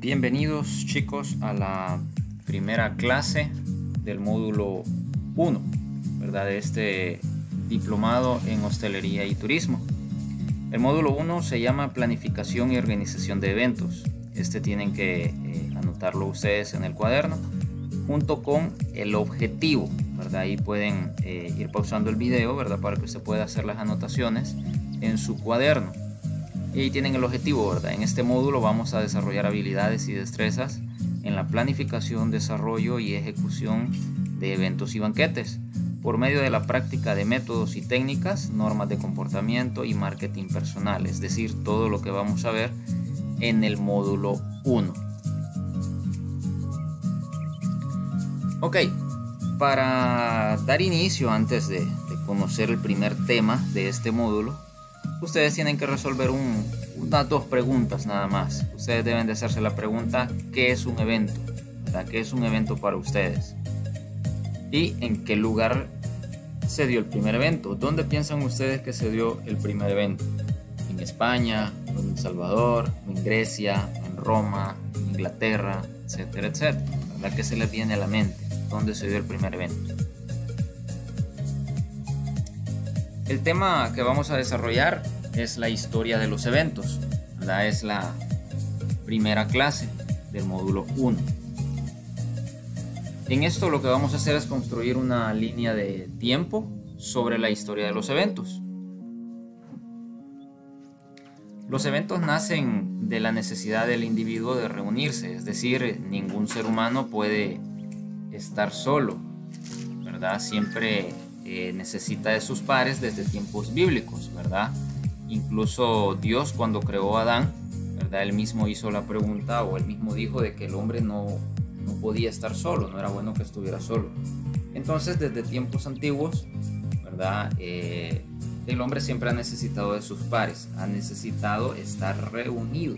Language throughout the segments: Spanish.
Bienvenidos chicos a la primera clase del módulo 1, ¿verdad? De este diplomado en hostelería y turismo. El módulo 1 se llama planificación y organización de eventos. Tienen que anotarlo ustedes en el cuaderno junto con el objetivo, ¿verdad? Ahí pueden ir pausando el video, ¿verdad? Para que usted pueda hacer las anotaciones en su cuaderno. Y ahí tienen el objetivo, ¿verdad? En este módulo vamos a desarrollar habilidades y destrezas en la planificación, desarrollo y ejecución de eventos y banquetes por medio de la práctica de métodos y técnicas, normas de comportamiento y marketing personal, es decir, todo lo que vamos a ver en el módulo 1. Ok, para dar inicio, antes de conocer el primer tema de este módulo, ustedes tienen que resolver unas dos preguntas nada más. Ustedes deben de hacerse la pregunta: ¿qué es un evento? ¿Verdad? ¿Qué es un evento para ustedes? ¿Y en qué lugar se dio el primer evento? ¿Dónde piensan ustedes que se dio el primer evento? ¿En España, en El Salvador, en Grecia, en Roma, en Inglaterra, etcétera, etcétera? ¿Verdad? ¿Qué se les viene a la mente? ¿Dónde se dio el primer evento? El tema que vamos a desarrollar es la historia de los eventos, ¿verdad? Es la primera clase del módulo 1. En esto lo que vamos a hacer es construir una línea de tiempo sobre la historia de los eventos. Los eventos nacen de la necesidad del individuo de reunirse, es decir, ningún ser humano puede estar solo, ¿verdad? Siempre necesita de sus pares desde tiempos bíblicos, ¿verdad? Incluso Dios, cuando creó a Adán, ¿verdad? Él mismo hizo la pregunta, o él mismo dijo de que el hombre no podía estar solo, no era bueno que estuviera solo. Entonces, desde tiempos antiguos, ¿verdad? El hombre siempre ha necesitado de sus pares, ha necesitado estar reunido,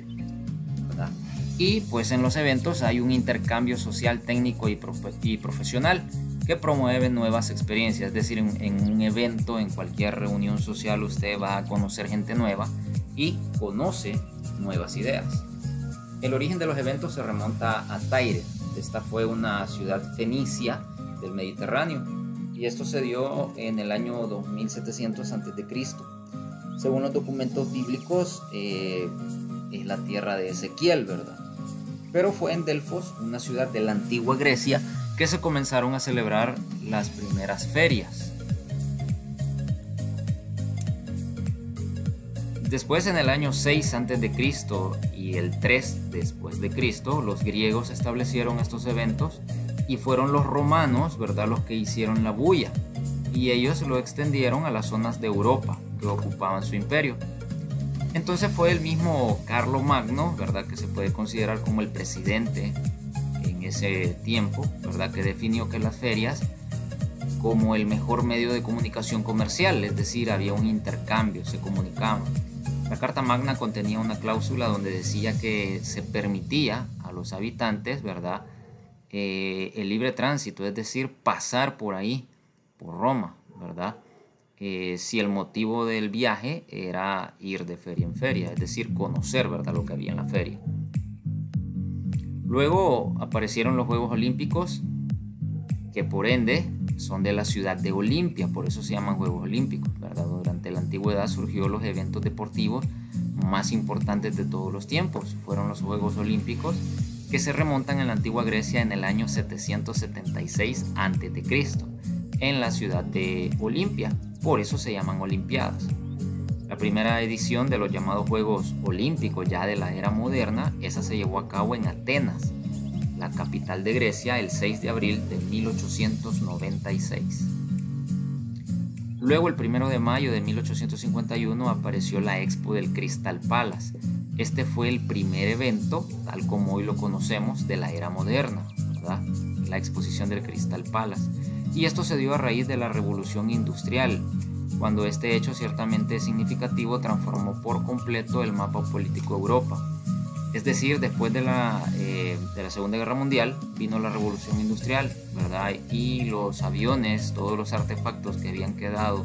¿verdad? Y pues en los eventos hay un intercambio social, técnico y profesional que promueve nuevas experiencias. Es decir, en un evento, en cualquier reunión social, usted va a conocer gente nueva y conoce nuevas ideas. El origen de los eventos se remonta a Tyre. Esta fue una ciudad fenicia del Mediterráneo y esto se dio en el año 2700 a.C. Según los documentos bíblicos, es la tierra de Ezequiel, ¿verdad? Pero fue en Delfos, una ciudad de la antigua Grecia, que se comenzaron a celebrar las primeras ferias. Después, en el año 6 a.C. y el 3 después de Cristo, los griegos establecieron estos eventos y fueron los romanos, ¿verdad?, los que hicieron la bulla, y ellos lo extendieron a las zonas de Europa que ocupaban su imperio. Entonces fue el mismo Carlomagno, ¿verdad?, que se puede considerar como el presidente en ese tiempo, ¿verdad?, que definió que las ferias como el mejor medio de comunicación comercial, es decir, había un intercambio, se comunicaban. La Carta Magna contenía una cláusula donde decía que se permitía a los habitantes, ¿verdad?, el libre tránsito, es decir, pasar por ahí, por Roma, ¿verdad?, si el motivo del viaje era ir de feria en feria, es decir, conocer, ¿verdad?, lo que había en la feria. Luego aparecieron los Juegos Olímpicos, que por ende son de la ciudad de Olimpia, por eso se llaman Juegos Olímpicos, ¿verdad? Durante la antigüedad surgió los eventos deportivos más importantes de todos los tiempos. Fueron los Juegos Olímpicos, que se remontan en la antigua Grecia en el año 776 a.C., en la ciudad de Olimpia, por eso se llaman Olimpiadas. La primera edición de los llamados Juegos Olímpicos ya de la era moderna, esa se llevó a cabo en Atenas, la capital de Grecia, el 6 de abril de 1896. Luego, el 1 de mayo de 1851, apareció la Expo del Crystal Palace. Este fue el primer evento, tal como hoy lo conocemos, de la era moderna, ¿verdad? La exposición del Crystal Palace. Y esto se dio a raíz de la Revolución Industrial, cuando este hecho ciertamente significativo transformó por completo el mapa político de Europa. Es decir, después de la Segunda Guerra Mundial vino la Revolución Industrial, ¿verdad? Y los aviones, todos los artefactos que habían quedado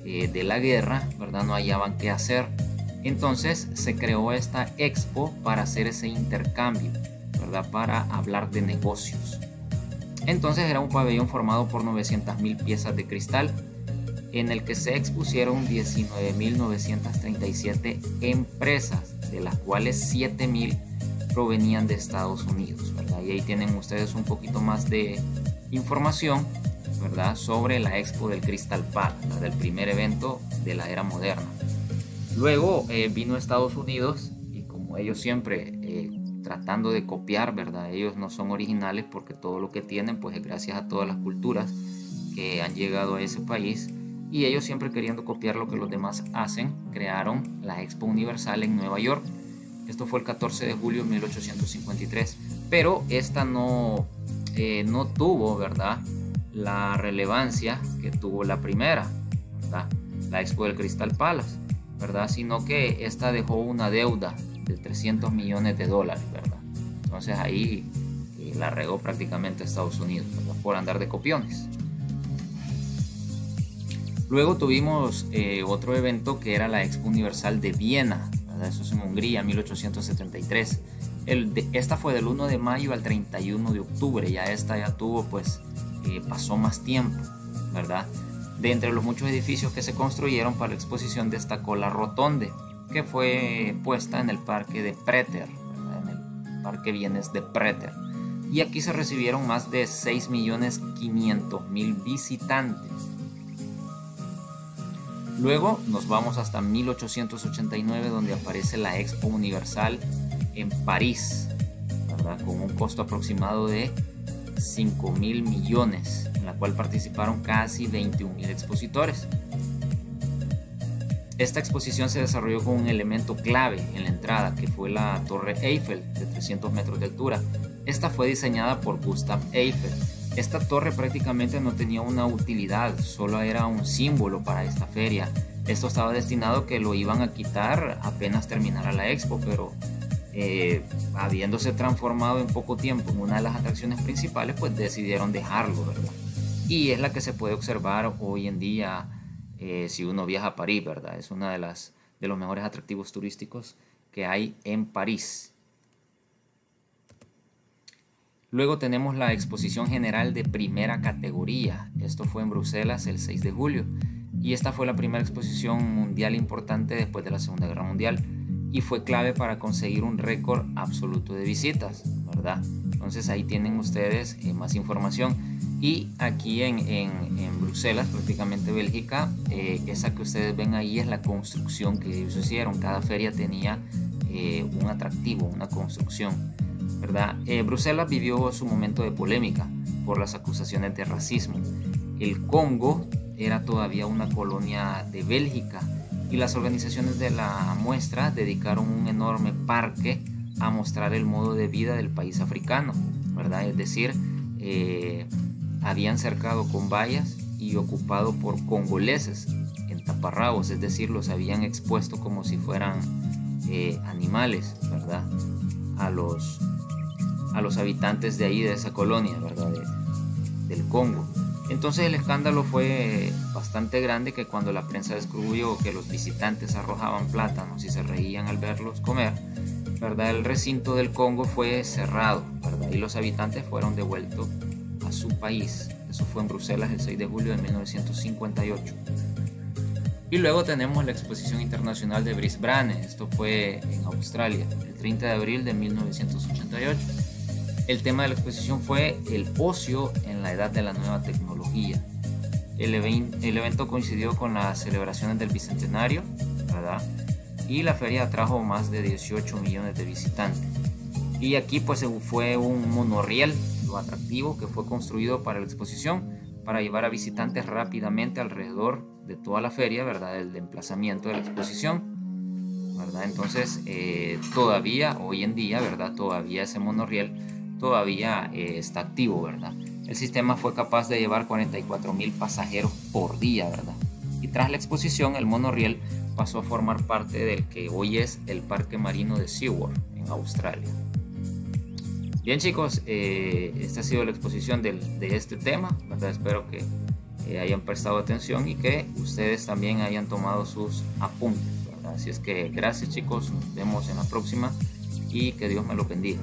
de la guerra, ¿verdad?, no hallaban qué hacer Entonces se creó esta expo para hacer ese intercambio, ¿verdad? Para hablar de negocios. Entonces era un pabellón formado por 900.000 piezas de cristal, en el que se expusieron 19.937 empresas, de las cuales 7.000 provenían de Estados Unidos, ¿verdad? Y ahí tienen ustedes un poquito más de información, ¿verdad?, sobre la Expo del Crystal Palace, ¿verdad?, del primer evento de la era moderna. Luego vino Estados Unidos, y como ellos siempre tratando de copiar, ¿verdad?, ellos no son originales, porque todo lo que tienen pues es gracias a todas las culturas que han llegado a ese país, y ellos siempre queriendo copiar lo que los demás hacen, crearon la Expo Universal en Nueva York. Esto fue el 14 de julio de 1853, pero esta no tuvo, ¿verdad?, la relevancia que tuvo la primera, ¿verdad?, la Expo del Crystal Palace, ¿verdad?, sino que esta dejó una deuda de 300 millones de dólares, ¿verdad? Entonces ahí la regó prácticamente Estados Unidos, ¿verdad?, por andar de copiones. Luego tuvimos otro evento que era la Expo Universal de Viena, ¿verdad? Eso es en Hungría, 1873. Esta fue del 1 de mayo al 31 de octubre, ya esta ya tuvo, pues, pasó más tiempo, ¿verdad? De entre los muchos edificios que se construyeron para la exposición destacó la Rotonde, que fue puesta en el parque de Prater, ¿verdad?, en el parque vienes de Prater. Y aquí se recibieron más de 6.500.000 visitantes. Luego nos vamos hasta 1889, donde aparece la Expo Universal en París, ¿verdad?, con un costo aproximado de 5.000 millones, en la cual participaron casi 21.000 expositores. Esta exposición se desarrolló con un elemento clave en la entrada, que fue la Torre Eiffel de 300 metros de altura. Esta fue diseñada por Gustav Eiffel. Esta torre prácticamente no tenía una utilidad, solo era un símbolo para esta feria. Esto estaba destinado a que lo iban a quitar apenas terminara la expo, pero habiéndose transformado en poco tiempo en una de las atracciones principales, pues decidieron dejarlo, ¿verdad? Y es la que se puede observar hoy en día si uno viaja a París, ¿verdad? Es una de los mejores atractivos turísticos que hay en París. Luego tenemos la Exposición General de Primera Categoría. Esto fue en Bruselas el 6 de julio. Y esta fue la primera exposición mundial importante después de la Segunda Guerra Mundial. Y fue clave para conseguir un récord absoluto de visitas, ¿verdad? Entonces ahí tienen ustedes más información. Y aquí en Bruselas, prácticamente Bélgica, esa que ustedes ven ahí es la construcción que ellos hicieron. Cada feria tenía un atractivo, una construcción, ¿verdad? Bruselas vivió su momento de polémica por las acusaciones de racismo. El Congo era todavía una colonia de Bélgica y las organizaciones de la muestra dedicaron un enorme parque a mostrar el modo de vida del país africano, ¿verdad? Es decir, habían cercado con vallas y ocupado por congoleses en taparrabos, es decir, los habían expuesto como si fueran animales, ¿verdad?, a los habitantes de ahí, de esa colonia, ¿verdad?, del Congo. Entonces el escándalo fue bastante grande, que cuando la prensa descubrió que los visitantes arrojaban plátanos y se reían al verlos comer, ¿verdad?, el recinto del Congo fue cerrado, ¿verdad?, y los habitantes fueron devueltos a su país. Eso fue en Bruselas el 6 de julio de 1958. Y luego tenemos la Exposición Internacional de Brisbane. Esto fue en Australia el 30 de abril de 1988. El tema de la exposición fue el ocio en la edad de la nueva tecnología. El evento coincidió con las celebraciones del Bicentenario, ¿verdad?, y la feria atrajo más de 18 millones de visitantes. Y aquí pues fue un monorriel, lo atractivo, que fue construido para la exposición, para llevar a visitantes rápidamente alrededor de toda la feria, ¿verdad?, el emplazamiento de la exposición, ¿verdad? Entonces todavía hoy en día, ¿verdad?, todavía ese monorriel todavía está activo, ¿verdad? El sistema fue capaz de llevar 44.000 pasajeros por día, ¿verdad? Y tras la exposición, el monorriel pasó a formar parte del que hoy es el Parque Marino de SeaWorld en Australia. Bien, chicos, esta ha sido la exposición de este tema, ¿verdad? Espero que hayan prestado atención y que ustedes también hayan tomado sus apuntes, ¿verdad? ¿verdad? Así es que gracias chicos, nos vemos en la próxima y que Dios me los bendiga.